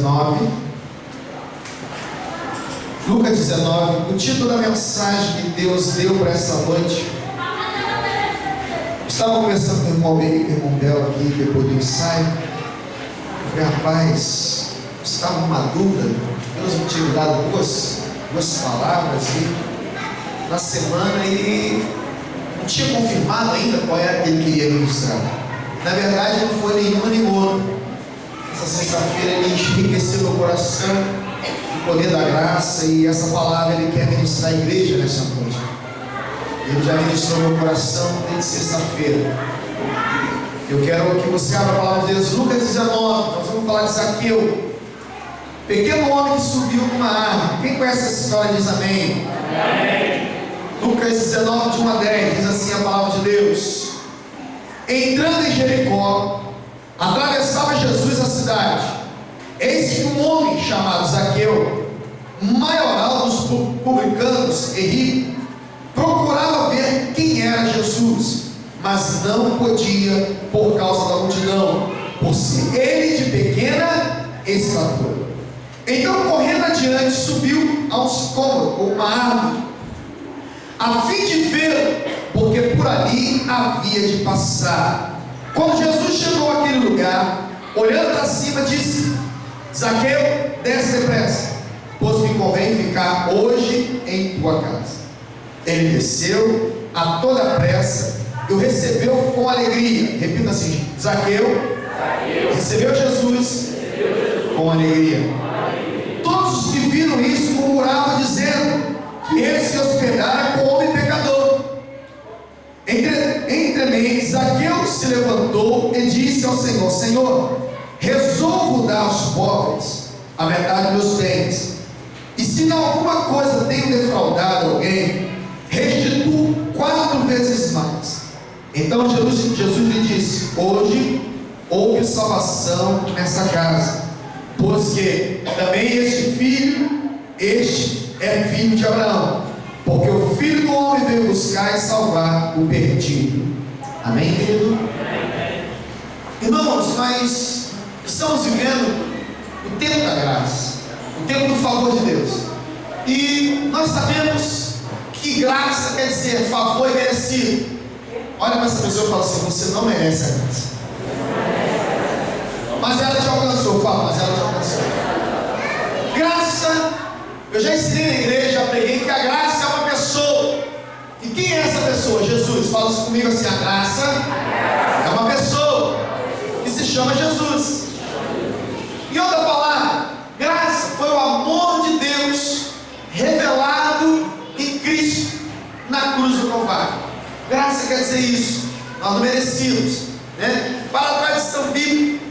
19. Lucas 19, o título da mensagem que Deus deu para essa noite. Estava conversando com o irmão Benito, irmão Bel aqui, depois do ensaio. Eu falei, rapaz, estava numa dúvida. Deus me tinha dado duas palavras na semana e não tinha confirmado ainda qual era que ele queria ministrar. Na verdade, não foi nenhuma nem outra. Essa sexta-feira ele enriqueceu meu coração, o poder da graça, e essa palavra ele quer ministrar à igreja nessa noite. Ele já ministrou meu coração desde sexta-feira. Eu quero que você abra a palavra de Deus, Lucas 19. Nós vamos falar de Zaqueu, pequeno homem que subiu numa árvore. Quem conhece essa história diz amém. Amém. Lucas 19, de 1 a 10, diz assim a palavra de Deus: entrando em Jericó, atravessava Jesus a cidade. Eis que um homem chamado Zaqueu, maioral dos publicanos e rico, procurava ver quem era Jesus, mas não podia por causa da multidão, por ser ele de pequena estatura. Então, correndo adiante, subiu a um sicômoro, ou uma árvore, a fim de vê-lo, porque por ali havia de passar. Quando Jesus chegou àquele lugar, olhando para cima, disse: Zaqueu, desce depressa, pois me convém ficar hoje em tua casa. Ele desceu a toda pressa e o recebeu com alegria. Repita assim: Zaqueu recebeu Jesus com alegria. Todos os que viram isso murmuravam, dizendo que ele se hospedara com homem pecador. Entremente, Zaqueu se levantou e disse ao Senhor: Senhor, resolvo dar aos pobres a metade dos meus bens, e se em alguma coisa tenho defraudado alguém, restituo 4 vezes mais. Então Jesus lhe disse: hoje houve salvação nessa casa, pois que também este é filho de Abraão, porque o Filho do Homem veio buscar e salvar o perdido. Amém, querido? Amém. Irmãos, nós estamos vivendo o tempo da graça, o tempo do favor de Deus, e nós sabemos que graça quer dizer favor merecido. Olha para essa pessoa e fala assim: você não merece a graça, mas ela te alcançou. Fala, mas ela te alcançou. Graça, eu já ensinei na igreja, já preguei que a graça é uma pessoa. E quem é essa pessoa? Jesus. Fala isso comigo assim: a graça é uma pessoa que se chama Jesus. Em outra palavra, graça foi o amor de Deus revelado em Cristo na cruz do Calvário. Graça quer dizer isso. Nós não merecíamos, né? Para a tradição bíblica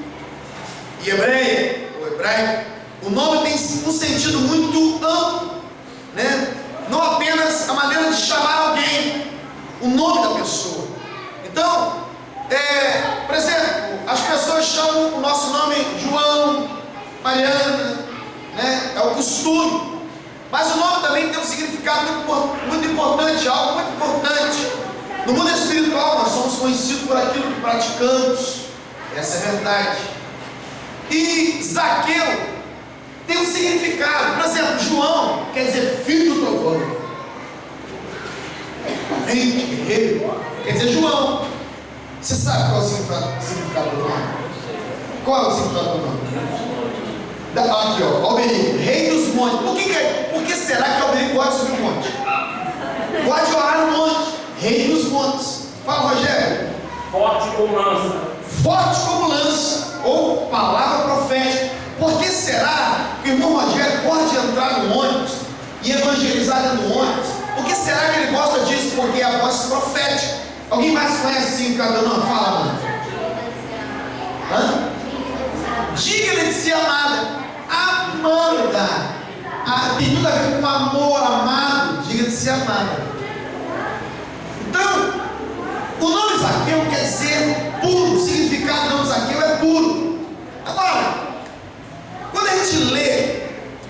e hebreia, ou hebraico, o nome tem um sentido muito amplo, né? Não apenas a maneira de chamar alguém, o nome da pessoa. Então, por exemplo, as pessoas chamam o nosso nome João, Mariana, né? É o costume. Mas o nome também tem um significado muito importante, algo muito importante. No mundo espiritual, nós somos conhecidos por aquilo que praticamos. Essa é a verdade. E Zaqueu tem um significado. Por exemplo, João quer dizer filho do trovão. Valente, guerreiro, quer dizer João. Você sabe qual é o significado do nome? Qual é o significado do nome? Aqui, ó, Alberico, rei dos montes. Por que será que Alberico gosta de subir o monte? Pode orar no monte, rei dos montes. Fala, Rogério. Forte como lança. Forte como lança, ou palavra profética. Por que será que o irmão Rogério pode entrar no ônibus e evangelizar dentro do ônibus? Por que será que ele gosta disso? Porque é a voz profética. Alguém mais conhece assim, cada um? Fala, mano. Hã? Diga-lhe de ser amada. Amanda. Tem tudo a ver com amor, amado. Diga de ser amada. Então, o nome Zaqueu quer dizer puro. O significado do nome Zaqueu é puro. Agora, quando a gente lê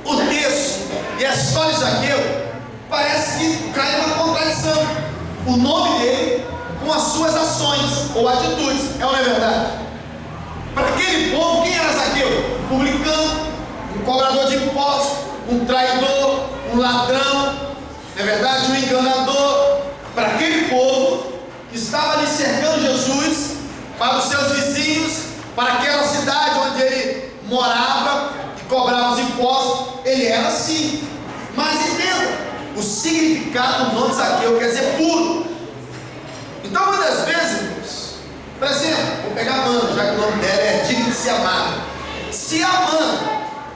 o texto e a história de Zaqueu, parece que cai uma contradição. O nome dele com as suas ações ou atitudes. É ou não é verdade? Para aquele povo, quem era Zaqueu? Publicano, um traidor, um ladrão, não é verdade? Um enganador, para aquele povo que estava ali cercando Jesus, para os seus vizinhos, para aquela cidade onde ele morava, que cobrava os impostos, ele era assim. Mas entenda, o significado do nome Zaqueu quer dizer puro. Então, muitas vezes, irmãos, por exemplo, vou pegar a Amanda, já que o nome dela é digno de ser amada. Se a Amanda,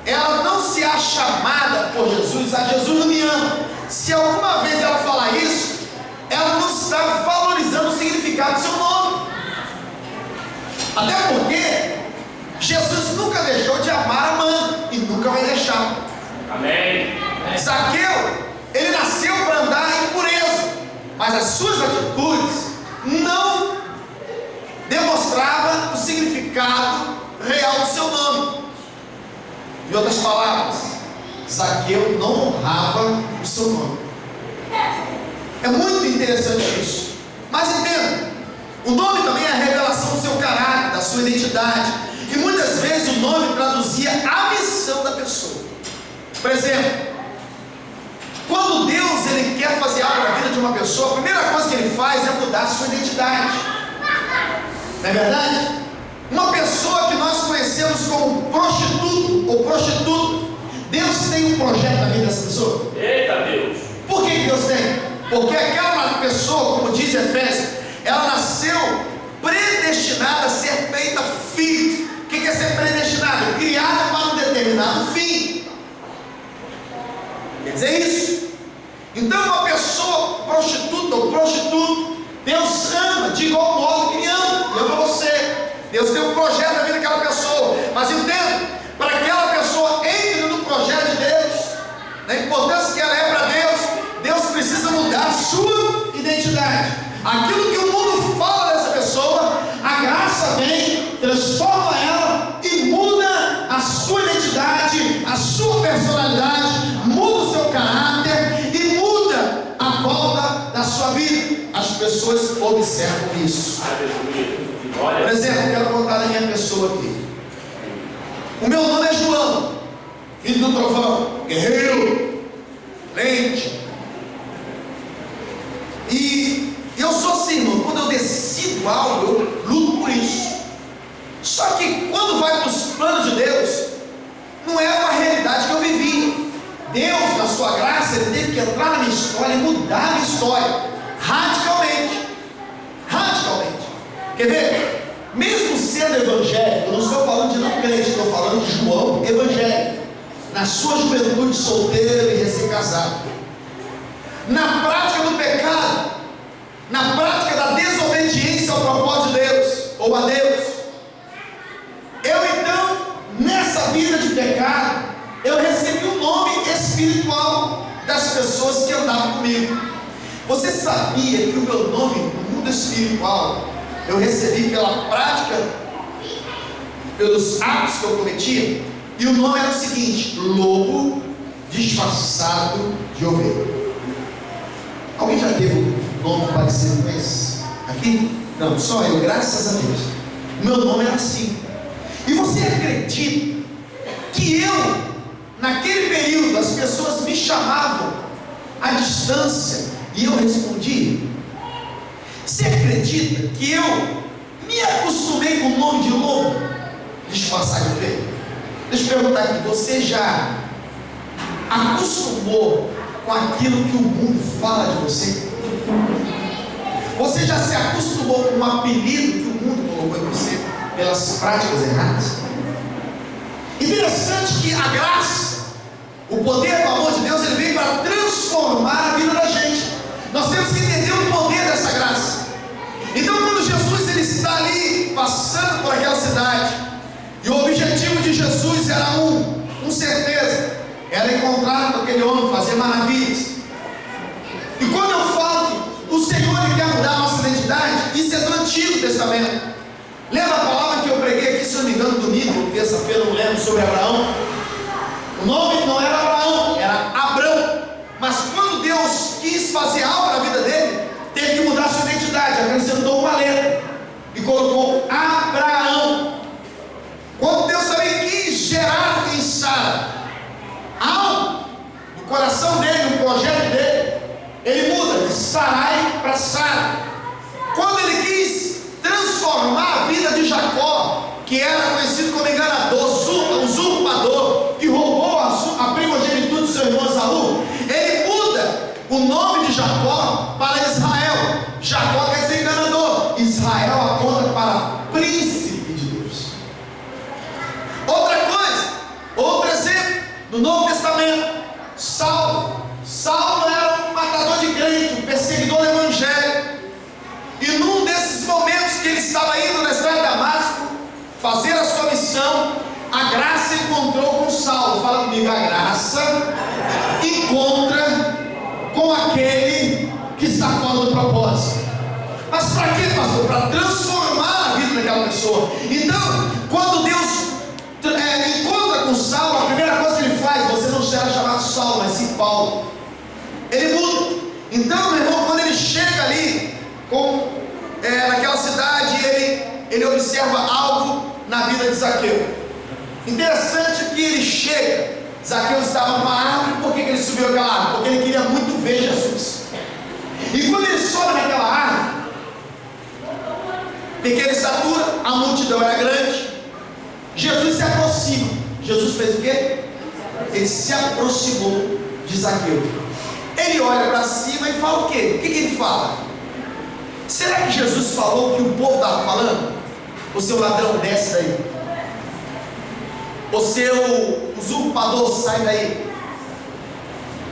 ela não se acha amada por Jesus, a Jesus não me ama. Se alguma vez ela falar isso, ela não está valorizando o significado do seu nome. Até porque Jesus nunca deixou de amar a Amanda e nunca vai deixar. Amém. Zaqueu, ele nasceu para andar em pureza, mas as suas atitudes não demonstravam o significado real do seu nome. Em outras palavras, Zaqueu não honrava o seu nome. É muito interessante isso. Mas entenda, o nome também é a revelação do seu caráter, da sua identidade. E muitas vezes o nome traduzia a missão da pessoa. Por exemplo, quando Deus ele quer fazer algo na vida de uma pessoa, a primeira coisa que ele faz é mudar a sua identidade. Não é verdade? Uma pessoa que nós conhecemos como prostituto ou prostituto, Deus tem um projeto na vida dessa pessoa. Eita Deus! Por que Deus tem? Porque aquela pessoa, como diz Efésios, ela nasceu predestinada a ser feita filho. O que é ser predestinado? Criada para um determinado fim. Quer dizer isso? Então uma pessoa prostituta ou prostituto, Deus ama de igual modo que me ama você. Deus tem um projeto na vida daquela pessoa. Mas entenda, para que aquela pessoa entre no projeto de Deus, na importância que ela é para Deus, Deus precisa mudar a sua identidade. Aquilo que o mundo fala dessa pessoa, a graça vem, transforma ela e muda a sua identidade, a sua personalidade, muda o seu caráter e muda a volta da sua vida. As pessoas observam isso. Por exemplo, eu quero contar da minha pessoa aqui. O meu nome é João, filho do trovão, guerreiro, crente. E eu sou assim, irmão, quando eu decido algo, eu luto por isso. Só que quando vai para os planos de Deus, não é uma realidade que eu vivi. Deus, na sua graça, ele teve que entrar na minha história e mudar a minha história radicalmente. Radicalmente. Quer ver? Mesmo sendo evangélico, eu não estou falando de não crente, estou falando de João evangélico, na sua juventude solteiro e recém-casado, na prática do pecado, na prática da desobediência ao propósito de Deus, ou a Deus, eu então, nessa vida de pecado, eu recebi um nome espiritual das pessoas que andavam comigo. Você sabia que o meu nome no mundo espiritual eu recebi pela prática, pelos atos que eu cometia? E o nome era o seguinte: lobo disfarçado de ovelha. Alguém já teve um nome parecido com esse? Aqui? Não, só eu, graças a Deus. O meu nome era assim. E você acredita que eu, naquele período, as pessoas me chamavam à distância e eu respondia? Você acredita que eu me acostumei com o nome de lobo disfarçado de ovelha? Deixa eu perguntar aqui, você já acostumou com aquilo que o mundo fala de você? Você já se acostumou com o apelido que o mundo colocou em você pelas práticas erradas? Interessante que a graça, o poder do amor de Deus, ele vem para transformar a vida da gente. Nós temos que entender o poder dessa graça. Então, quando Jesus ele está ali passando por aquela cidade, e o objetivo de Jesus era com certeza, era encontrar com aquele homem, fazer maravilhas. E quando eu falo que o Senhor ele quer mudar a nossa identidade, isso é do Antigo Testamento. Lembra a palavra que eu preguei aqui, se não me engano, domingo, terça-feira, não lembro, sobre Abraão? O nome não era Abraão, era Abrão. Mas quando Deus quis fazer algo na vida dele, teve que mudar a sua identidade, acrescentou uma letra e colocou Abraão. Quando Deus também quis gerar em Sara algo, Sarai para Sara. Quando ele quis transformar a vida de Jacó, que era conhecido como enganador, usurpador, que roubou a primogenitura do seu irmão Esaú, ele muda o nome de Jacó para Israel. Jacó quer dizer enganador, Israel aponta para príncipe de Deus. Outra coisa, outro exemplo, no Novo Testamento, Saulo era um matador de crente, um perseguidor do evangelho. E num desses momentos que ele estava indo na estrada de Damasco fazer a sua missão, a graça encontrou com Saulo. Fala comigo, a graça encontra com aquele que está fora do propósito. Mas para quê, pastor? Para transformar a vida daquela pessoa. Então, quando Deus encontra com Saulo, a primeira coisa que ele faz, você não será chamado Saulo, mas sim Paulo. Ele muda. Então, meu irmão, quando ele chega ali naquela cidade, ele observa algo na vida de Zaqueu. Interessante que ele chega. Zaqueu estava numa árvore. Por que ele subiu aquela árvore? Porque ele queria muito ver Jesus. E quando ele sobe naquela árvore, pequena estatura, a multidão era grande, Jesus se aproxima. Jesus fez o quê? Ele se aproximou de Zaqueu. Ele olha para cima e fala o quê? O que ele fala? Será que Jesus falou o que o povo estava falando? O seu ladrão, desce daí. O seu usurpador, sai daí.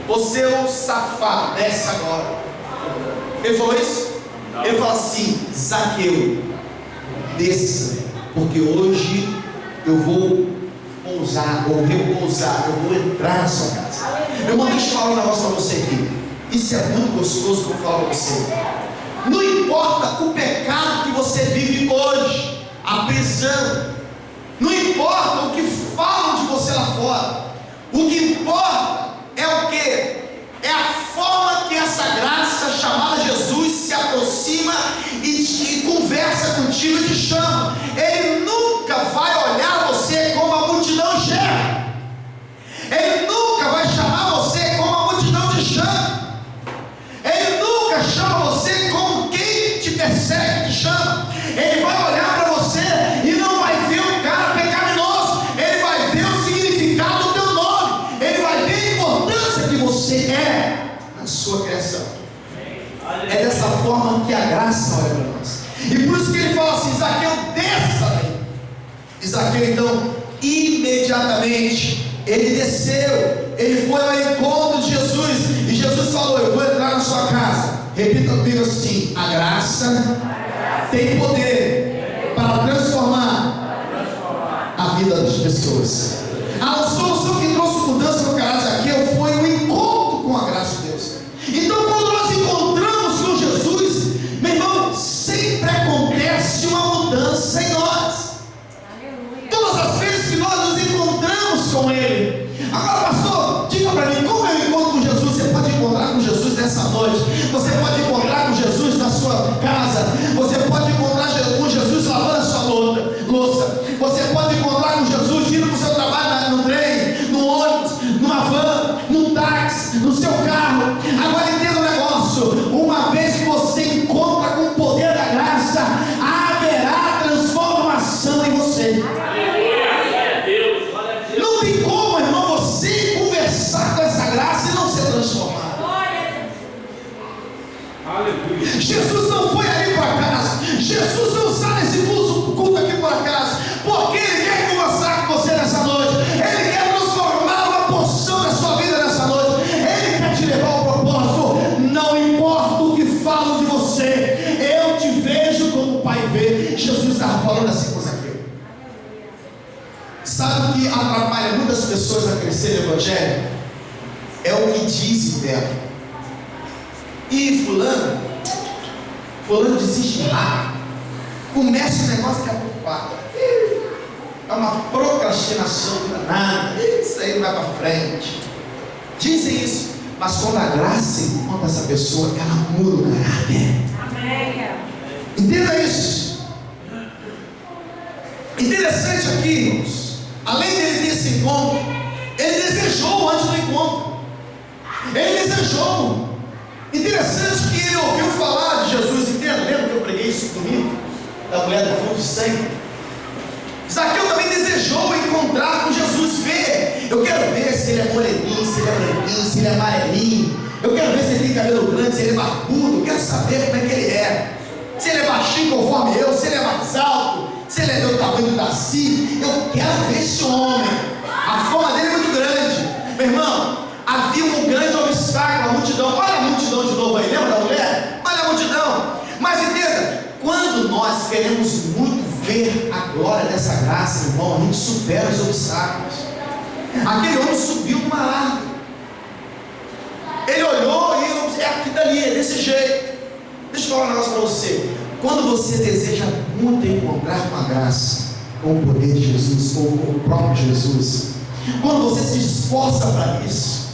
O seu safado, desce agora. Ele falou isso? Não. Ele fala assim: Zaqueu, desça, porque hoje eu vou repousar, eu vou entrar na sua casa. Meu irmão, deixa eu falar um negócio para você aqui. Isso é muito gostoso que eu vou falar para você. Não importa o pecado que você vive hoje, a prisão, não importa o que falam de você lá fora. O que importa é o que? É a forma que essa graça chamada Jesus se aproxima e conversa contigo e te chama. Ele nunca vai olhar você como a multidão enxerga. Ele nunca vai chamar você como a multidão te chama. Ele nunca chama você como quem te persegue te chama. Ele vai olhar para você e não vai ver um cara pecaminoso. Ele vai ver o significado do teu nome. Ele vai ver a importância que você é na sua criação. É dessa forma que a graça olha para nós. E por isso que ele fala assim: Zaqueu, desça daí. E Zaqueu então, imediatamente, ele desceu. Ele foi ao encontro de Jesus. E Jesus falou: eu vou entrar na sua casa. Repita comigo assim: a graça tem poder para transformar a vida das pessoas. A solução que trouxe mudança no caráter de Zaqueu foi o encontro com a graça de Deus. Então, quando nós encontramos com Jesus, meu irmão, sempre acontece uma mudança em nós. Todas as vezes que nós nos encontramos com Ele. Agora, pastor, diga para mim, como eu encontro com Jesus? Você pode encontrar com Jesus nessa noite. Você pode encontrar com Jesus na sua casa. Você pode encontrar com Jesus lavando a sua louça. Você pode encontrar com Jesus indo para o seu trabalho no trem, no ônibus, numa van, num táxi, no seu carro. Agora entenda um negócio: uma vez que você encontra com o poder da graça, haverá transformação em você. Não tem como, irmão, você conversar com essa graça e não ser transformado. Jesus não foi ali por acaso. Jesus não está nesse culto aqui por acaso, porque Ele quer conversar com você nessa noite. Ele quer transformar uma porção da sua vida nessa noite. Ele quer te levar ao propósito. Não importa o que falam de você, eu te vejo como o Pai vê. Jesus estava falando assim com Zaqueu. Sabe o que atrapalha muitas pessoas a crescer no Evangelho? É o que dizem dela. E fulano desiste rápido. Começa o negócio que é preocupado. É uma procrastinação danada. Isso aí não vai para frente. Dizem isso. Mas quando a graça encontra essa pessoa, ela muda o caráter. Amém. Entenda isso. Interessante aqui, irmãos. Além dele ter esse encontro, ele desejou antes do encontro. Ele desejou. Interessante que ele ele ouviu falar de Jesus, entende? Lembra que eu preguei isso comigo? Da mulher do fluxo de sangue. Zaqueu também desejou encontrar com Jesus, ver. Eu quero ver se ele é moreninho, se ele é branquinho, se ele é amarelinho. Eu quero ver se ele tem cabelo grande, se ele é barbudo. Eu quero saber como é que ele é. Se ele é baixinho conforme eu, se ele é mais alto, se ele é do tamanho do Daci. Eu quero ver esse homem. A fama dele é muito grande. Meu irmão, havia um grande obstáculo, a multidão. Olha a multidão de novo aí, lembra da mulher? Olha a multidão. Mas entenda, quando nós queremos muito ver a glória dessa graça, irmão, a gente supera os obstáculos. Aquele homem subiu numa árvore. Ele olhou e é aqui dali, é desse jeito. Deixa eu falar um negócio para você. Quando você deseja muito encontrar com a graça, com o poder de Jesus, ou com o próprio Jesus, quando você se esforça para isso,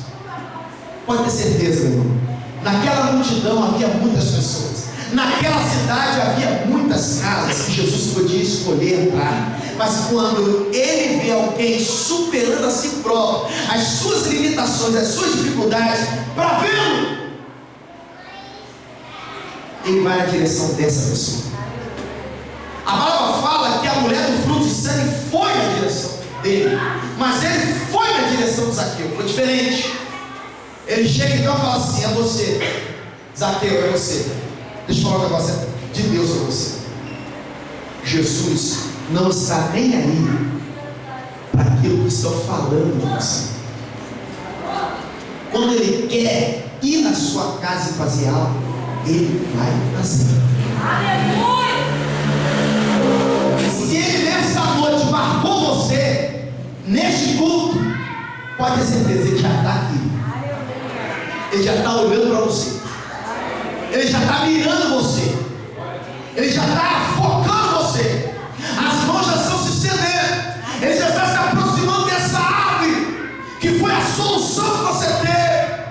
pode ter certeza, meu irmão, naquela multidão havia muitas pessoas. Naquela cidade havia muitas casas que Jesus podia escolher entrar. Mas quando ele vê alguém superando a si próprio, as suas limitações, as suas dificuldades, para vê-lo, ele vai na direção dessa pessoa. A palavra fala que a mulher do fluxo de sangue foi na direção dele, mas ele foi na direção de Zaqueu. Foi diferente. Ele chega então e fala assim: é você, Zaqueu, é você. Deixa eu falar um negócio de Deus a você. Jesus não está nem aí para aquilo que estou falando de você. Quando ele quer ir na sua casa e fazer algo, ele vai fazer. Aleluia! Se ele nessa noite marcou você neste culto, pode ter certeza, ele já está aqui. Ele já está olhando para você. Ele já está mirando você. Ele já está focando você. As mãos já estão se estendendo. Ele já está se aproximando dessa árvore que foi a solução que você teve.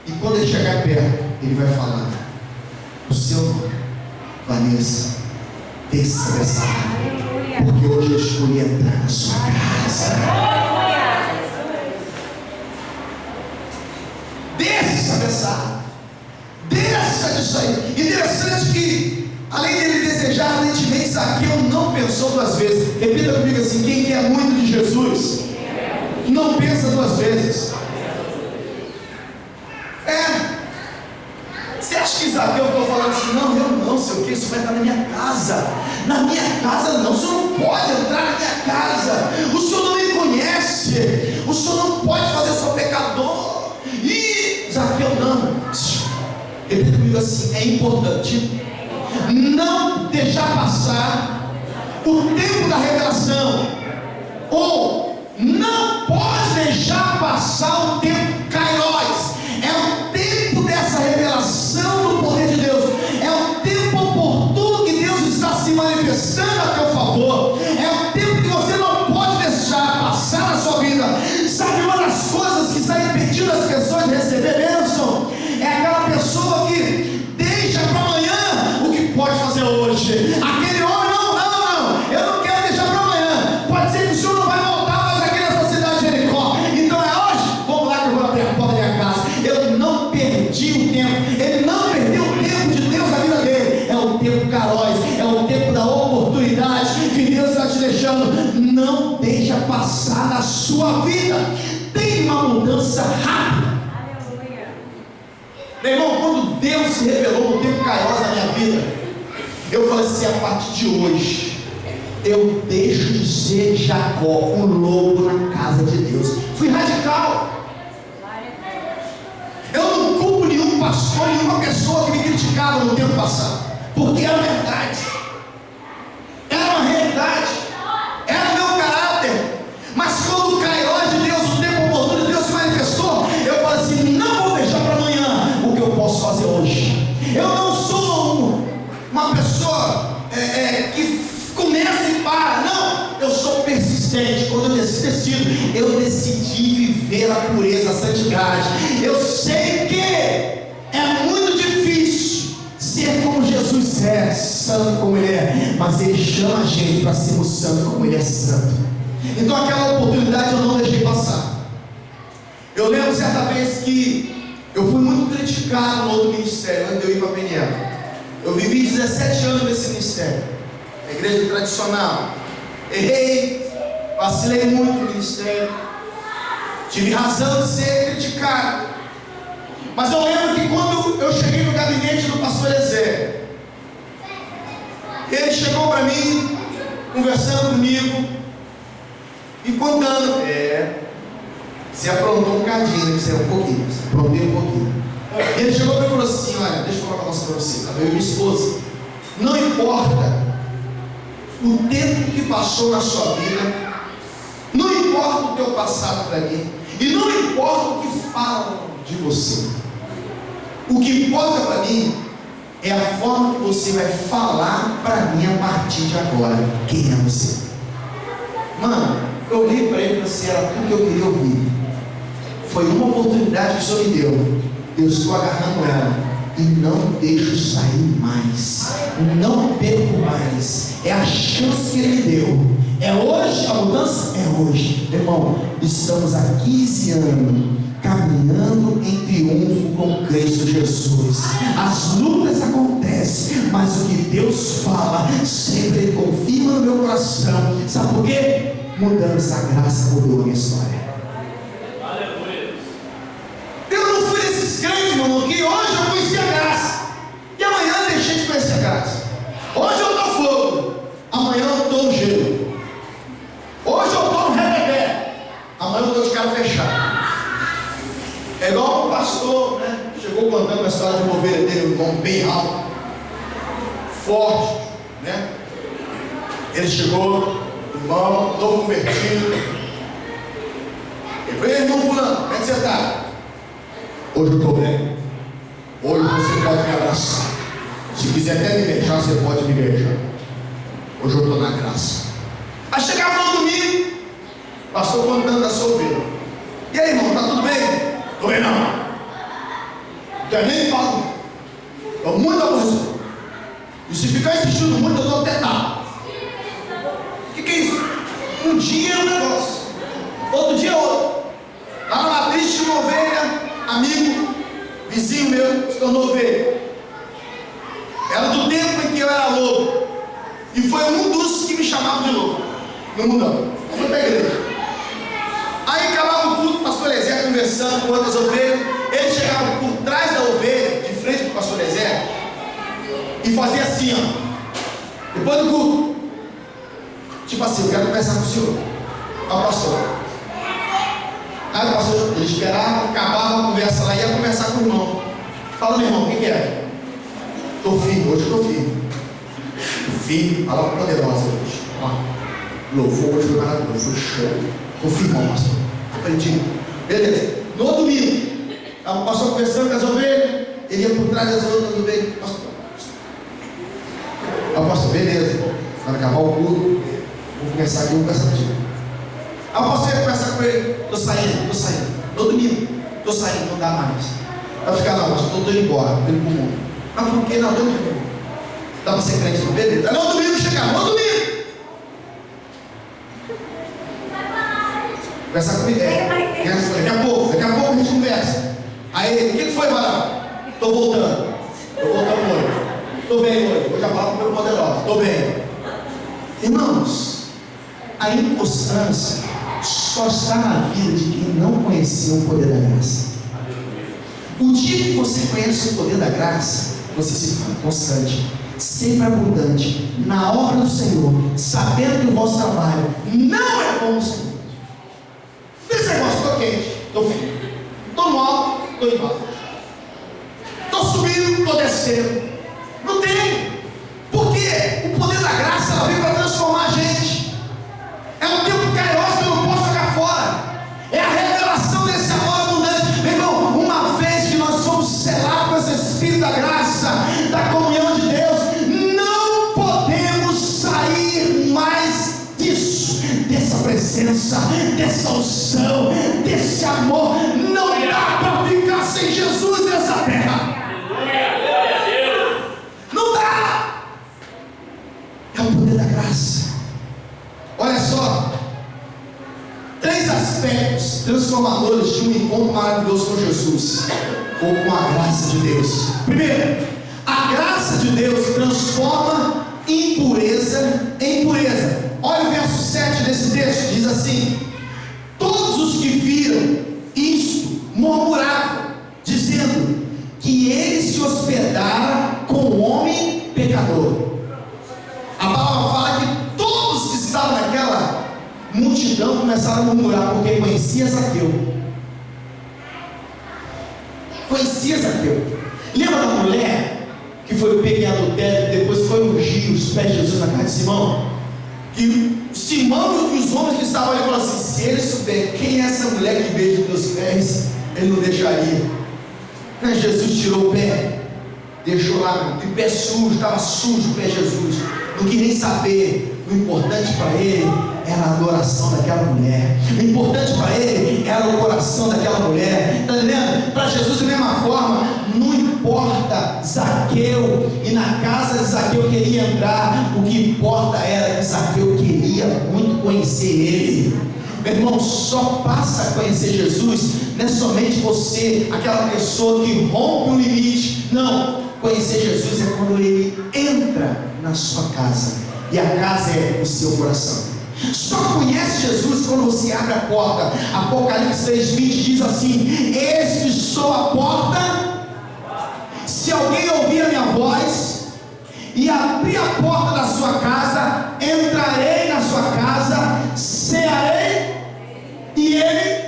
E quando ele chegar perto, ele vai falar: o seu nome, Vanessa, desça dessa árvore, porque hoje eu escolhi entrar na sua casa. Desça dessa árvore. Desça disso aí. Interessante que, além dele desejar ardentemente, Zaqueu não pensou duas vezes. Repita comigo assim: quem quer muito de Jesus não pensa duas vezes. Você acha que Zaqueu ficou falando assim: não, eu não sei o que, isso vai estar na minha casa. Na minha casa não, o senhor não pode entrar na minha casa. O senhor não me conhece. O senhor não pode fazer, eu sou pecador. E Zaqueu não. Repita comigo assim: é importante não deixar passar o tempo da revelação, ou não pode deixar passar o tempo kairos. É o tempo dessa revelação do poder de Deus, é o tempo oportuno que Deus está se manifestando a teu favor, é o tempo que você não pode deixar passar na sua vida. Sabe uma das coisas que está impedindo as pessoas de receber bênção? É aquela pessoa que deixa para amanhã o que pode fazer hoje. Aquele homem, não, eu não quero deixar para amanhã. Pode ser que o senhor não vai voltar mais aqui nessa cidade de Jericó. Então é hoje, vamos lá que eu vou abrir a porta da minha casa. Eu não perdi o tempo. Ele não perdeu o tempo de Deus na vida dele. É o tempo caróis, é o tempo da oportunidade que Deus está te deixando. Não deixa passar na sua vida. Tem uma mudança rápida. Meu irmão, quando Deus se revelou no tempo kairos na minha vida, eu falei assim: a partir de hoje eu deixo de ser Jacó, um lobo na casa de Deus. Fui radical. Eu não culpo nenhum pastor, nenhuma pessoa que me criticava no tempo passado, porque era verdade, era uma realidade, era o meu caráter. Mas quando o kairos de Deus, o tempo oportuno de Deus se manifestou, eu falei assim: não vou deixar para amanhã o que eu posso fazer hoje. Eu não sou uma pessoa que começa e para. Não, eu sou persistente. Quando eu decido, eu decidi viver a pureza, a santidade. Eu sei que é muito difícil ser como Jesus é, santo como Ele é, mas Ele chama a gente para sermos santos como Ele é santo. Então aquela oportunidade eu não deixei passar. Eu lembro certa vez que eu fui muito criticado ministério antes de eu ir para a PNL. Eu vivi 17 anos nesse ministério, a igreja tradicional. Errei, vacilei muito no ministério, tive razão de ser criticado. Mas eu lembro que quando eu cheguei no gabinete do pastor Ezé, ele chegou para mim, conversando comigo e contando. Você aprontou um cadinho, você um pouquinho, você aprontei um pouquinho. E ele chegou para mim e falou assim: olha, deixa eu falar uma coisa para você, eu e minha esposa. Não importa o tempo que passou na sua vida, não importa o teu passado para mim, e não importa o que falam de você. O que importa para mim é a forma que você vai falar para mim a partir de agora. Quem é você? Mano, eu olhei para ele e falei assim: era tudo que eu queria ouvir. Foi uma oportunidade que o Senhor me deu. Eu estou agarrando ela e não deixo sair mais. Não perco mais. É a chance que Ele me deu. É hoje a mudança? É hoje. Irmão, estamos há 15 anos caminhando em triunfo com Cristo Jesus. As lutas acontecem, mas o que Deus fala sempre Ele confirma no meu coração. Sabe por quê? Mudança, a graça mudou a minha história. Eu não fui desses crentes, irmão, que hoje eu conheci a graça e amanhã deixei de conhecer a graça. Hoje eu estou fogo, amanhã eu estou no gelo. Hoje eu estou no rebeté, amanhã eu estou de cara fechada. É igual o pastor, né? Chegou contando a história de uma ovelha dele, um irmão bem alto, forte, né? Ele chegou, irmão, novo convertido. Ele falou: irmão fulano, como é que você está? Hoje eu estou bem. Hoje você pode me abraçar. Se quiser até me beijar, você pode me beijar. Hoje eu estou na graça. Aí chegava no domingo, pastor contando da sua ovelha. E aí, irmão, tá tudo bem? Estou bem não. Eu nem falo. Estou muito aborrecido. E se ficar insistindo muito, eu estou até tarde. O que é isso? Um dia é um negócio, outro dia é outro. Lá na matriz tinha uma ovelha, amigo, vizinho meu, se tornou ovelha. Era do tempo em que eu era lobo. E foi um dos que me chamavam de lobo. Não mudou. Eu fui para a igreja. Aí acabava tudo, o pastor Lezé conversando com outras ovelhas. Ele chegava por trás da ovelha, de frente para o pastor Lezé, e fazia assim, ó. Depois do culto, tipo assim: eu quero conversar com o senhor. Ó, pastor. Aí o pastor, ele esperava, acabava a conversa lá, ia conversar com o irmão. Fala, meu irmão, o que é? Estou firme, hoje eu estou firme. Firme, palavra poderosa hoje. Ó, louvor hoje foi maravilhoso, foi show. Estou firme, pastor. Aprendi. Beleza. No outro domingo, o pastor conversando com as ovelhas, ele ia por trás das outras ovelhas. Pastor. Aí o pastor, beleza. Vai acabar o culto, vou conversar aqui, vou conversar contigo. Aí o pastor ia conversar com ele: estou saindo. No domingo, estou saindo, não dá mais. Vai ficar lá, pastor, estou indo embora, estou indo para o mundo. Mas por que não? Estou indo para o mundo. Dá para ser crente, não? Beleza. Aí no domingo chegava, no domingo. Conversar comigo. Daqui a pouco a gente conversa. Aí, o que foi, varão? Estou voltando hoje. Estou bem hoje. Hoje a palavra foi poderosa. Estou bem. Irmãos, a inconstância só está na vida de quem não conheceu o poder da graça. O dia que você conhece o poder da graça, você se torna constante, sempre abundante, na obra do Senhor, sabendo que o vosso trabalho não é bom, Senhor. Esse negócio: estou quente, estou frio, estou no alto, estou embaixo, estou subindo, estou descendo. Não tem. Porque o poder da graça, ela vem para transformar a gente. É um tempo kairos que eu não posso jogar fora. É a revelação desse amor abundante. Meu irmão, uma vez que nós somos selados com esse Espírito da graça, da comunhão de Deus, não podemos sair mais disso, dessa presença, dessa unção, desse amor. Não dá para ficar sem Jesus nessa terra. Não dá. É o poder da graça. Olha só, 3 aspectos transformadores de um encontro maravilhoso com Jesus. ou com a graça de Deus? Primeiro, a graça de Deus transforma impureza em pureza. Olha o verso 7 desse texto, diz assim: todos os que viram isto murmuravam, dizendo que ele se hospedara com o homem pecador. A palavra fala que todos que estavam naquela multidão começaram a murmurar, porque conhecia Zaqueu. Conhecia Zaqueu. Lembra da mulher que foi pega em adultério e depois foi ungir os pés de Jesus na casa de Simão? Que Simão e os homens que estavam ali falaram assim: se ele souber quem é essa mulher que beija os meus pés, ele não deixaria. Mas Jesus tirou o pé, deixou lá, de pé sujo, estava sujo o pé de Jesus, não quis nem saber. O importante para ele era a adoração daquela mulher, o importante para ele era o coração daquela mulher. Está entendendo? Para Jesus, da mesma forma, não importa Zaqueu, e na casa de Zaqueu queria entrar, o que importa era que Zaqueu queria muito conhecer ele. Meu irmão, só passa a conhecer Jesus, não é somente você, aquela pessoa que rompe o limite. Não, conhecer Jesus é quando ele entra na sua casa, e a casa é o seu coração. Só conhece Jesus quando você abre a porta. Apocalipse 3:20 diz assim: eis que estou à porta, se alguém ouvir a minha voz e abrir a porta da sua casa, entrarei na sua casa, cearei e ele.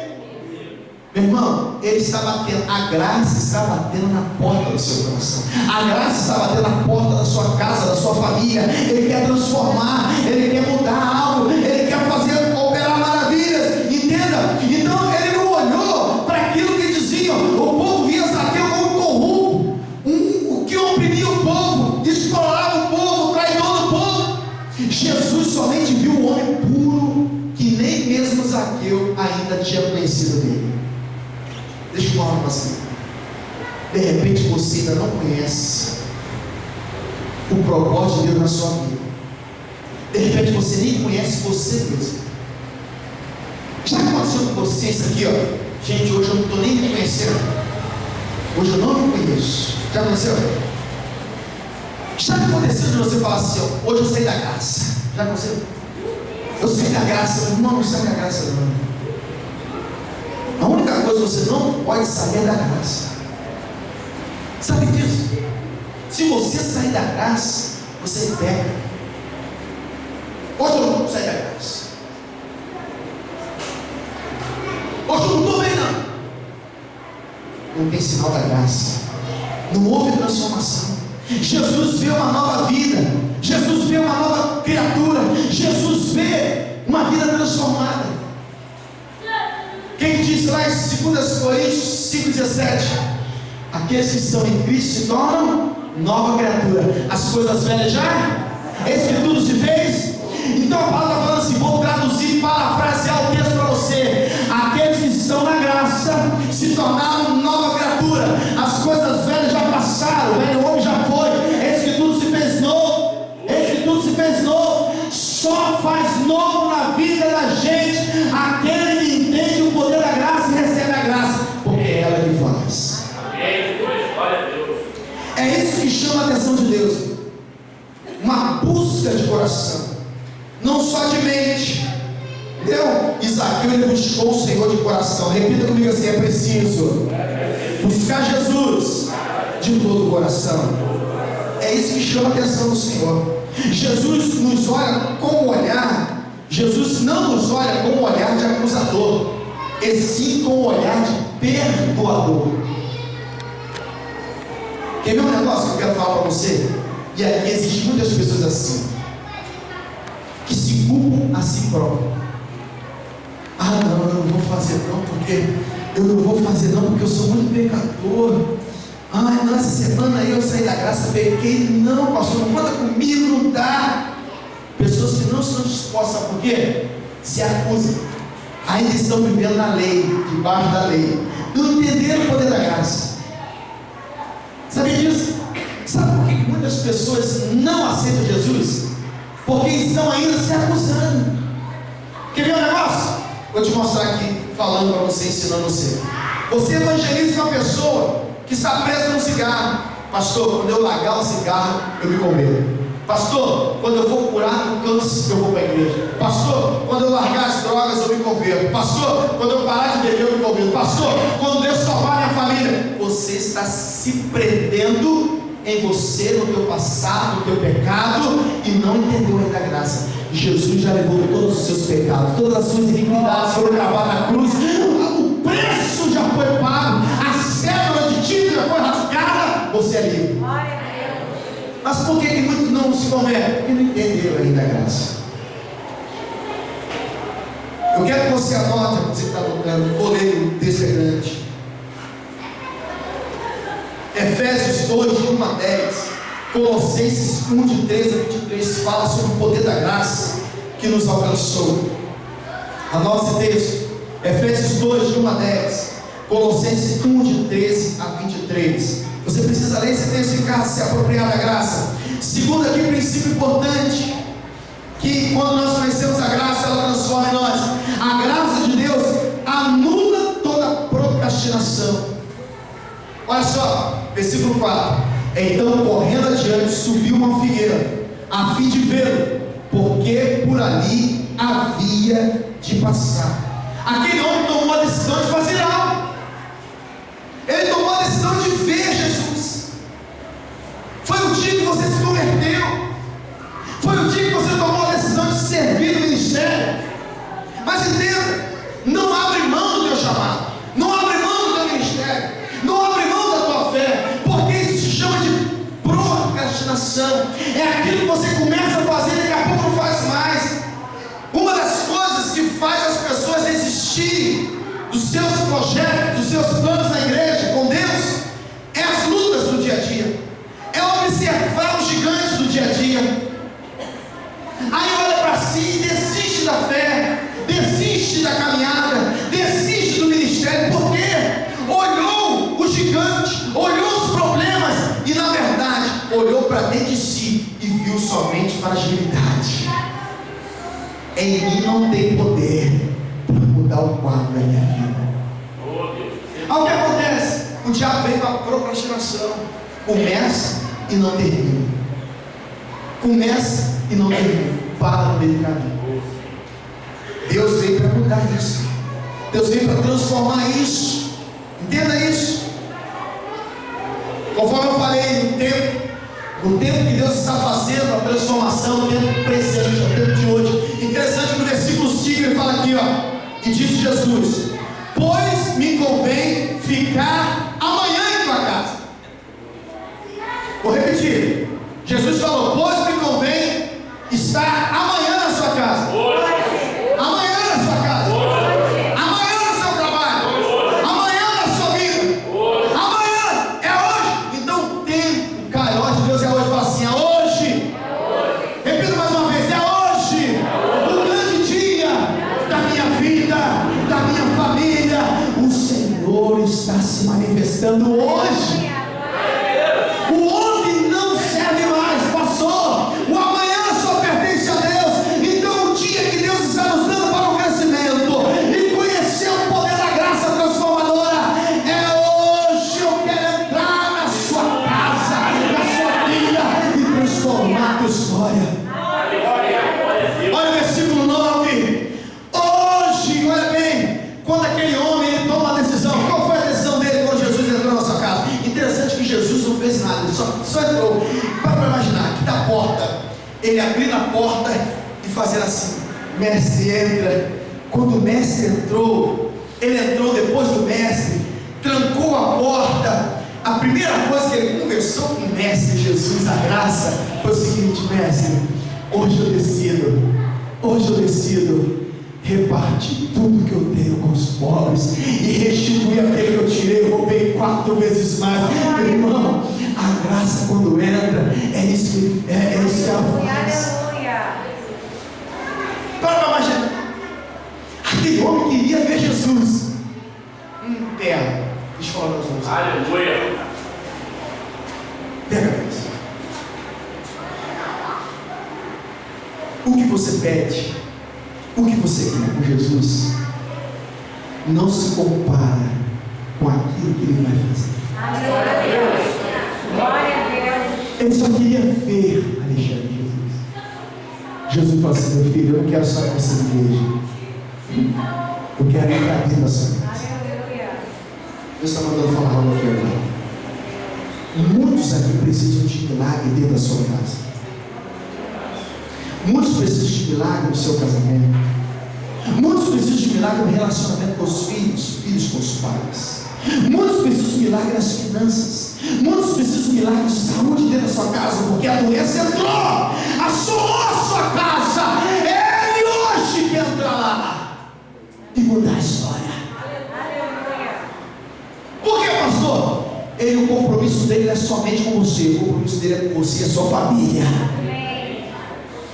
Meu irmão, ele está batendo, a graça está batendo na porta do seu coração, a graça está batendo na porta da sua casa, da sua família. Ele quer transformar, ele quer mudar algo, ele quer fazer, operar maravilhas, entenda? Então ele não olhou para aquilo que diziam. O povo via Zaqueu como corrupto, o que oprimia o povo, explorava o povo, traidor do povo. Jesus somente viu o homem puro, que nem mesmo Zaqueu ainda tinha conhecido dele. Deixa eu falar uma coisa. De repente você ainda não conhece o propósito de Deus na sua vida. De repente você nem conhece você mesmo. Já aconteceu com você isso aqui, ó? Gente, hoje eu não estou nem me conhecendo. Hoje eu não me conheço. Já aconteceu? Já aconteceu de você falar assim, ó, hoje eu saí da graça. Já aconteceu? Eu saí da graça. Não saí da graça não. A única coisa que você não pode sair é da graça. Sabe disso? Se você sair da graça, você peca. Hoje eu não saí da graça. Hoje eu não estou bem não. Não tem sinal da graça. Não houve transformação. Jesus vê uma nova vida. Jesus vê uma nova criatura. Jesus vê uma vida transformada. Quem diz lá em 2 Coríntios 5,17: aqueles que estão em Cristo se tornam nova criatura, as coisas velhas já, eis que tudo se fez. Então a palavra está falando assim, vou traduzir, parafrasear o texto para você: aqueles que estão na graça se tornaram nova criatura, as coisas velhas já passaram, o velho homem já foi, eis que tudo se fez novo, eis que tudo se fez novo. Só faz novo na vida da gente aquele que entende o poder da graça e recebe a graça, porque é ela que faz. Amém. Glória a Deus. É isso que chama a atenção de Deus, uma busca de coração, não só de mente. Entendeu? Zaqueu, ele buscou o Senhor de coração. Repita comigo assim: é preciso buscar Jesus de todo o coração. É isso que chama a atenção do Senhor. Jesus nos olha com o olhar, Jesus não nos olha com o olhar de acusador, e sim com o olhar de perdoador. Quer ver um negócio que eu quero falar para você? E aqui existem muitas pessoas assim, que se culpam a si próprios. Ah não, eu não vou fazer não, porque eu não vou fazer não, porque eu sou muito pecador. Ai, não, essa semana aí eu saí da graça, pequei. Não, pastor, não conta comigo, não dá. Pessoas que não estão dispostas, sabe por quê? Se acusam, ainda estão vivendo na lei, debaixo da lei, não entenderam o poder da graça. Sabe disso? Sabe por que muitas pessoas não aceitam Jesus? Porque estão ainda se acusando. Quer ver um negócio? Vou te mostrar aqui, falando para você, ensinando você. Você evangeliza uma pessoa que está preso no cigarro. Pastor, quando eu largar o cigarro, eu me converto. Pastor, quando eu for curar do câncer, eu vou para a igreja. Pastor, quando eu largar as drogas, eu me converto. Pastor, quando eu parar de beber, eu me converto. Pastor, quando Deus salvar minha família. Você está se prendendo em você, no teu passado, no teu pecado, e não entendeu ainda a graça. Jesus já levou todos os seus pecados, todas as suas iniquidades foram gravadas na cruz. O preço já foi pago, a cédula de dívida já foi rasgada. Você é livre. Mas por que muitos não se convertem? Porque não entenderam ainda a graça. Eu quero que você anote, você que está anotando, vou ler o texto é grande. Efésios 2, de 1 a 10, Colossenses 1, de 13 a 23, fala sobre o poder da graça que nos alcançou. Anote esse texto, Efésios 2, de 1 a 10, Colossenses 1, de 13 a 23. Você precisa ler esse texto em casa, se apropriar da graça. Segundo aqui, princípio importante, que quando nós conhecemos a graça, ela transforma em nós. A graça de Deus anula toda procrastinação. Olha só, versículo 4. Então, correndo adiante, subiu uma figueira, a fim de vê-lo, porque por ali havia de passar. Aquele homem tomou a decisão de fazer algo. Ele tomou a decisão de ver Jesus. Foi o dia que você se converteu. Foi o dia que você tomou a decisão de servir no ministério. Mas entenda, não abre mão do teu chamado, não abre mão do teu ministério, não abre mão da tua fé, porque isso se chama de procrastinação. É aquilo que você começa a fazer e daqui a pouco não faz mais. Uma das coisas que faz as pessoas desistirem dos seus projetos, dos seus planos na igreja com Deus, é as lutas do dia a dia, é observar os gigantes do dia a dia. Aí olha para si e desiste da fé, desiste da caminhada, desiste do ministério, porque olhou o gigante, olhou os problemas e na verdade olhou para dentro de si e viu somente fragilidade. Em mim não tem poder para mudar o quadro da minha vida. Aí o que acontece? O diabo vem com a procrastinação. Começa e não termina. Começa e não termina. Para no meio do caminho. Deus veio para mudar isso. Deus veio para transformar isso. Entenda isso. Conforme eu falei, no tempo que Deus está fazendo a transformação, no tempo presente, no tempo de hoje. Interessante que no versículo 5 ele fala aqui, ó. E disse Jesus: pois me convém ficar amanhã em tua casa. Vou repetir. Jesus falou: pois me convém estar amanhã na sua casa. Amanhã na sua casa. Amanhã no seu trabalho. Amanhã na sua vida. Amanhã é hoje. Então o tempo, o calor de Deus é hoje. Fala assim: é hoje. Repita mais uma vez: é hoje. O grande dia da minha vida, da minha família. O Senhor está se manifestando hoje. O ontem não serve mais, passou. O amanhã só pertence a Deus. Então o dia que Deus está nos dando para o crescimento e conhecer o poder da graça transformadora é hoje. Eu quero entrar na sua casa, na sua vida e transformar a tua história. Olha o versículo 9. Hoje, olha bem, quando aquele homem ele toma a decisão, qual foi a decisão dele quando Jesus entrou na sua casa? Interessante que Jesus não fez nada, ele só entrou. Para imaginar que da porta, ele abriu a porta e fazer assim: mestre, entra. Quando o mestre entrou, ele entrou depois do mestre, trancou a porta. A primeira coisa que ele conversou com o mestre Jesus, a graça, foi o seguinte: mestre, hoje eu decido repartir tudo que eu tenho com os pobres e restituir aquele que eu tirei, eu roubei 4 vezes mais. Meu irmão, a graça quando entra, é isso que ela faz. Para imaginar, aquele homem queria ver Jesus. Terra, deixa eu falar nós vamos. Aleluia. Pega isso. O que você pede, o que você quer com Jesus, não se compara com aquilo que Ele vai fazer. Ele só queria ver Alexandre Jesus. Jesus falou assim: meu filho, eu não quero só que você me veja, eu quero entrar dentro da sua casa. Deus está mandando falar algo aqui agora. Muitos aqui precisam de milagre dentro da sua casa. Muitos precisam de milagre no seu casamento. Muitos precisam de milagre no relacionamento com os filhos, filhos com os pais. Muitos precisam de milagre nas finanças. Muitos precisam de milagre de saúde dentro da sua casa, porque a doença entrou, assolou a sua casa. Ele hoje quer entrar lá e mudar a história. Por que, pastor? O compromisso dele não é somente com você, o compromisso dele é com você e a sua família.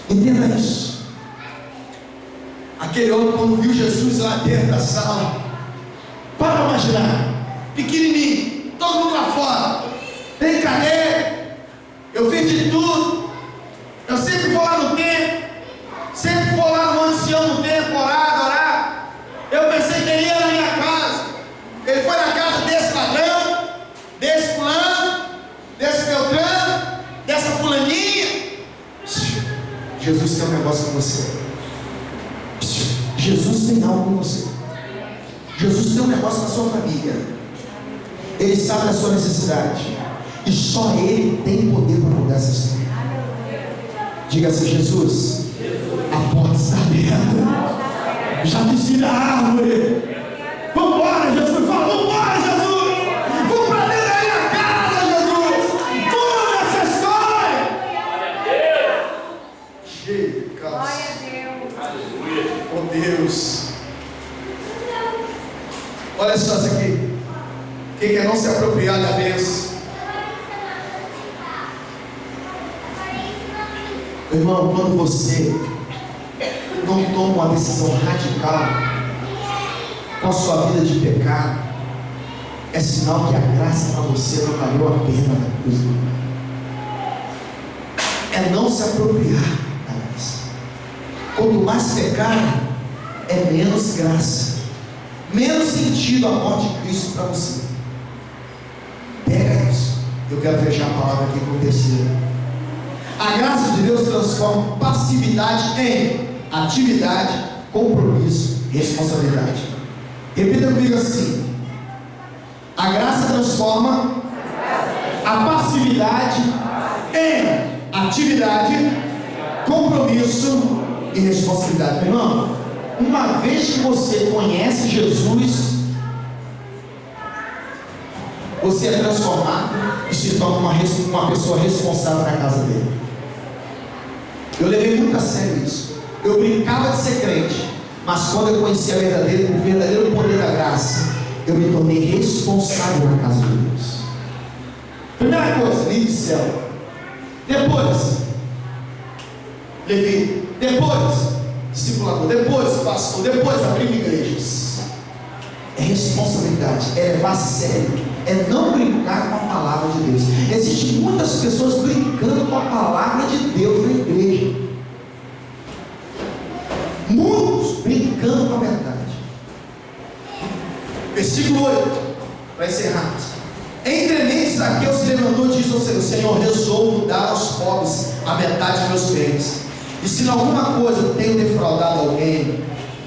Entenda isso. Aquele homem, quando viu Jesus lá dentro da sala, para imaginar, pequenininho, todo mundo lá fora, tem cadeira, eu fiz de tudo, eu sempre vou lá no templo, sempre vou lá no Monte Sião no templo, orar, adorar. Eu pensei que ele ia na minha casa, ele foi na casa desse ladrão, desse fulano, desse Beltrano, dessa fulaninha. Jesus tem um negócio com você. Jesus tem algo com você. Jesus tem um negócio com a sua família. Ele sabe da sua necessidade. E só Ele tem poder para mudar essa história. Diga assim: Jesus, a porta está aberta. Já desci da árvore. Vamos embora, Jesus. Fala, vamos embora, Jesus. Vamos para dentro da minha casa, Jesus. Muda essa história. Oh Deus. Olha só isso aqui. Quem quer não se apropriar da bênção? Irmão, quando você não toma uma decisão radical com a sua vida de pecado, é sinal que a graça para você não valeu a pena. É não se apropriar da graça. Quanto mais pecado, é menos graça, menos sentido a morte de Cristo para você. Pega isso. Eu quero fechar a palavra aqui com o terceiro. A graça de Deus transforma passividade em atividade, compromisso e responsabilidade. Repita comigo assim: a graça transforma a passividade em atividade, compromisso e responsabilidade. Meu irmão, uma vez que você conhece Jesus, você é transformado e se torna uma pessoa responsável na casa dele. Eu levei muito a sério isso. Eu brincava de ser crente, mas quando eu conheci o verdadeiro poder da graça, eu me tornei responsável na casa de Deus. Primeira coisa, livre de céu. Depois, Levi. Depois, discipulador. Depois, pastor. Depois, abrir igrejas. É responsabilidade, é levar a sério, é não brincar com a palavra de Deus. Existem muitas pessoas brincando com a palavra de Deus na igreja. Muitos brincando com a verdade. Versículo 8, para encerrar. Entremente Zaqueu se levantou e disse ao Senhor: Senhor, resolvo dar aos pobres a metade dos meus bens, e se em alguma coisa tenho defraudado alguém,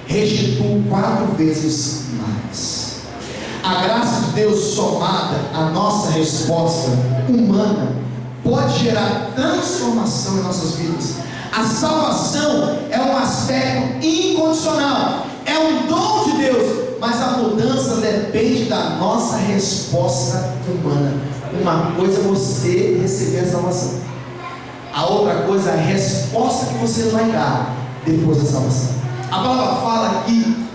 restituo 4 vezes mais. A graça de Deus somada à nossa resposta humana pode gerar transformação em nossas vidas. A salvação é um aspecto incondicional, é um dom de Deus, mas a mudança depende da nossa resposta humana. Uma coisa é você receber a salvação, a outra coisa é a resposta que você vai dar depois da salvação. A palavra fala aqui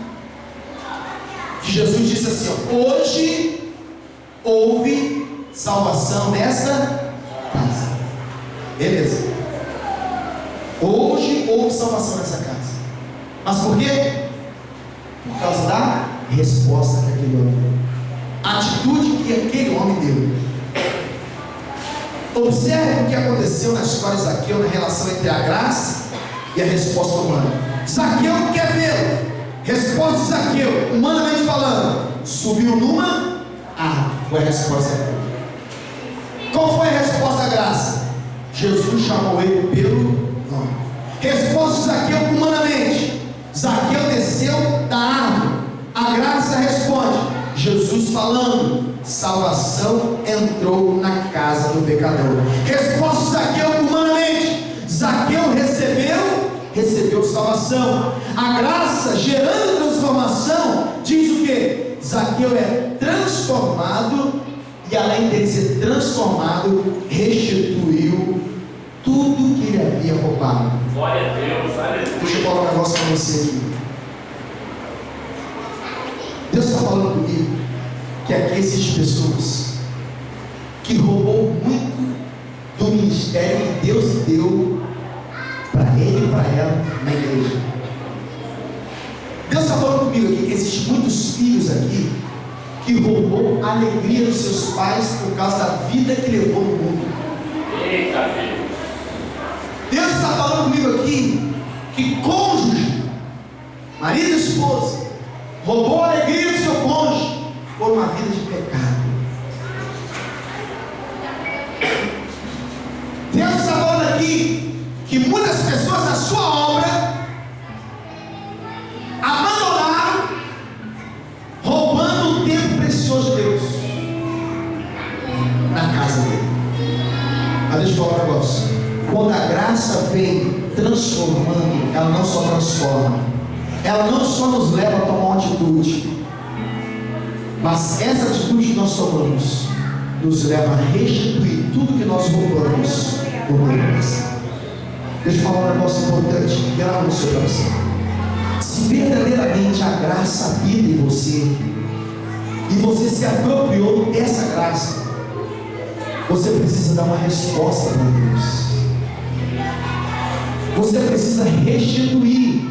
que Jesus disse assim: ó, hoje houve salvação nesta casa. Beleza. Hoje houve salvação nessa casa. Mas por quê? Por causa da resposta que aquele homem deu, a atitude que aquele homem deu. Observe o que aconteceu na história de Zaqueu, na relação entre a graça e a resposta humana. Zaqueu quer vê-lo. Resposta de Zaqueu, humanamente falando: subiu numa árvore. Foi a resposta dele. Qual foi a resposta da graça? Jesus chamou ele pelo nome. Resposta de Zaqueu humanamente. Zaqueu desceu da árvore. A graça responde. Jesus falando. Salvação entrou na casa do pecador. Resposta de Zaqueu humanamente. Zaqueu recebeu salvação. A graça gerando transformação diz o que? Zaqueu é transformado, e além de ser transformado, restituiu tudo que ele havia roubado. Glória a Deus, aleluia. Deixa eu falar um negócio para você aqui. Deus está falando comigo que aqui existem pessoas que roubou muito do ministério que Deus deu para ele e para ela na igreja. Deus está falando comigo aqui que existem muitos filhos aqui que roubou a alegria dos seus pais por causa da vida que levou no mundo. Eita Deus. Deus está falando comigo aqui que cônjuge, marido e esposa, roubou a alegria do seu cônjuge por uma vida de pecado. Deus está falando aqui que muitas pessoas na sua obra abandonaram, roubando o tempo precioso de Deus na casa dele. Mas deixa eu falar um negócio. Quando a graça vem transformando, ela não só transforma, ela não só nos leva a tomar uma atitude, mas essa atitude que nós tomamos nos leva a restituir tudo que nós roubamos por graça. Deixa eu falar um negócio importante, grava no seu coração. Se verdadeiramente a graça habita em você, e você se apropriou dessa graça, você precisa dar uma resposta para Deus. Você precisa restituir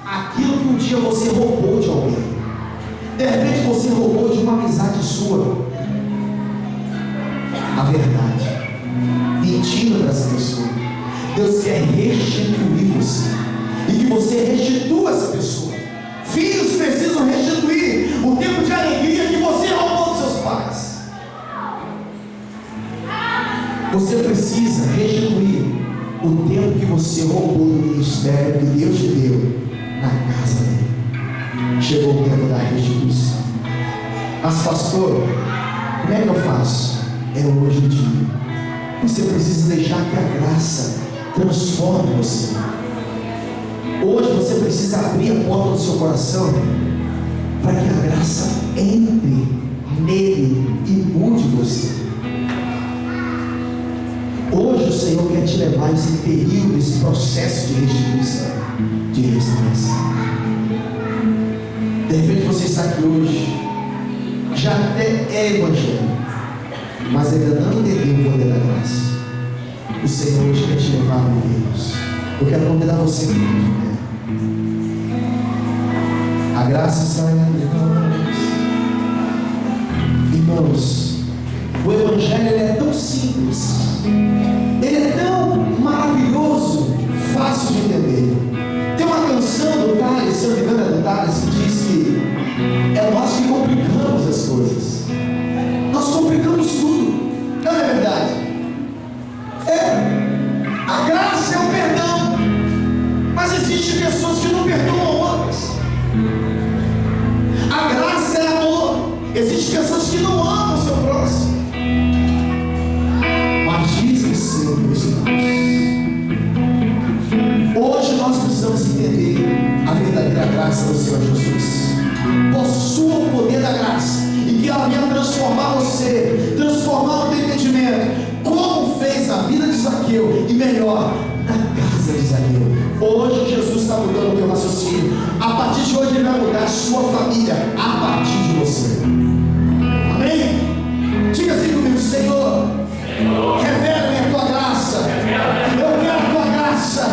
aquilo que um dia você roubou de alguém. De repente você roubou de uma amizade sua a verdade, mentindo para essa pessoa. Deus quer restituir você, e que você restitua essa pessoa. Filhos precisam restituir o tempo de alegria que você roubou dos seus pais. Você precisa restituir o tempo que você roubou do ministério que Deus te deu na casa dele. Chegou o tempo da restituição. Mas pastor, como é que eu faço? É hoje o dia. Você precisa deixar que a graça transforme você. Hoje você precisa abrir a porta do seu coração para que a graça entre nele e mude você. Hoje o Senhor quer te levar a esse período, esse processo de restituição, de restauração. De repente você está aqui hoje, já até é evangélico, mas ainda não entendeu o poder da graça. O Senhor hoje quer te levar a Deus. Eu quero convidar você para né? A graça está entre nós. Irmãos, o Evangelho ele é tão simples, ele é tão maravilhoso, fácil de entender. Tem uma canção do Thales, se eu não me engano é do Thales, que diz que é nós que complicamos as coisas. Nós complicamos tudo, não é verdade? A graça é o perdão, mas existem pessoas que não perdoam outras. A graça é amor, existem pessoas que não amam o seu próximo. Mas dizem ser cristãos. Hoje nós precisamos entender a verdadeira graça do Senhor Jesus. Possua o poder da graça, e que ela venha transformar você, transformar o teu entendimento, como fez a vida de Zaqueu, e melhor, na casa de Zaqueu. Hoje Jesus está mudando o teu raciocínio. A partir de hoje ele vai mudar a sua família, a partir de você. Amém? Diga assim comigo: Senhor, revela-me a tua graça. Eu quero a tua graça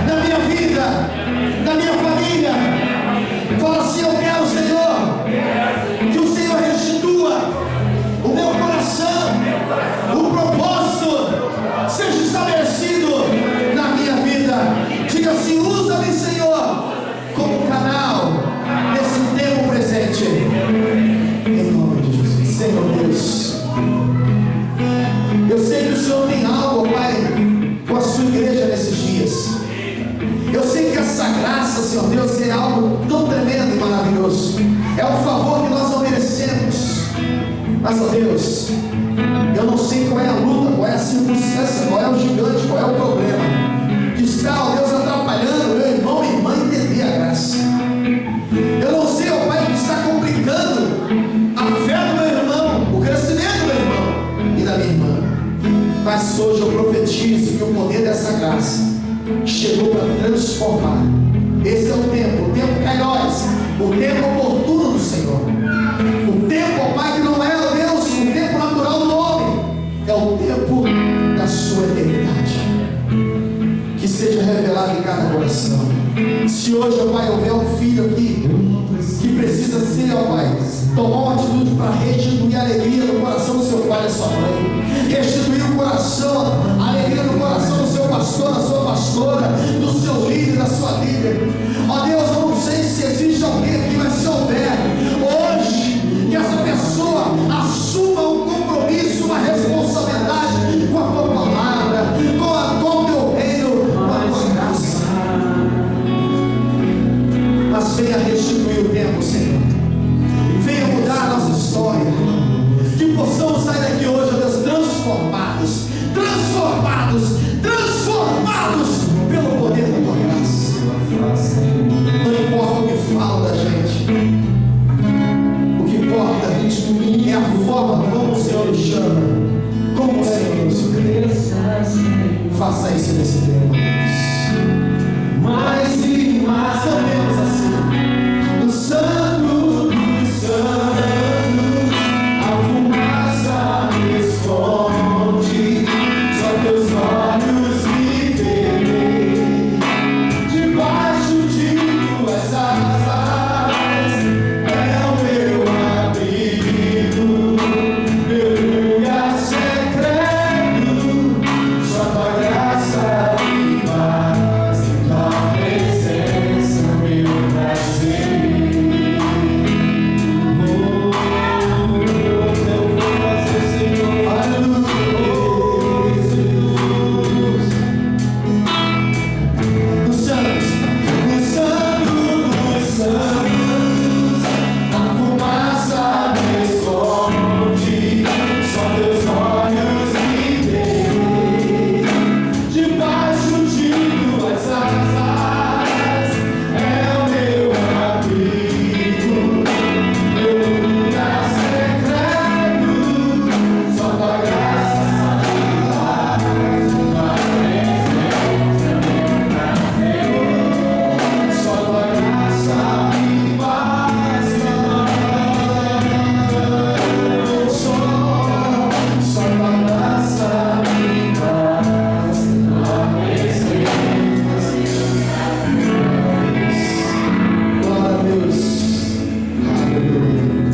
na minha vida, na minha família. Fala assim: eu quero, Senhor, que o Senhor restitua o meu coração, o propósito seja estabelecido na minha vida. Diga assim: usa-me, Senhor, como canal nesse tempo presente. Senhor Deus, é algo tão tremendo e maravilhoso. É um favor que nós não merecemos. Mas, ó Deus, eu não sei qual é a luta, qual é a circunstância, qual é o gigante, qual é o problema que está, ó Deus, atrapalhando meu irmão e irmã entender a graça. Eu não sei, ó Pai, o que está complicando a fé do meu irmão, o crescimento do meu irmão e da minha irmã. Mas hoje eu profetizo que o poder dessa graça chegou para transformar. Esse é o tempo kairos, o tempo oportuno do Senhor. O tempo, ó Pai, que não é, ó Deus, o tempo natural do homem, é o tempo da sua eternidade. Que seja revelado em cada coração. Se hoje, ó Pai, houver um filho aqui que precisa ser, ó Pai, tomar uma atitude para restituir a alegria no coração do seu pai e da sua mãe, restituir o coração, a alegria no coração do seu pastor, da sua pastora, do seu líder, da sua líder. Ó Deus, eu não sei se existe alguém aqui, mas se houver, hoje, que essa pessoa assuma um compromisso, uma responsabilidade com a tua palavra, com o teu reino, com a tua graça. Mas venha restituir o tempo, Senhor. Venha mudar a nossa história. Que possamos sair daqui hoje, ó Deus, transformados pelo poder da tua graça. Não importa o que falam da gente, o que importa é a forma como o Senhor nos chama, como o Senhor nos vê. Faça isso nesse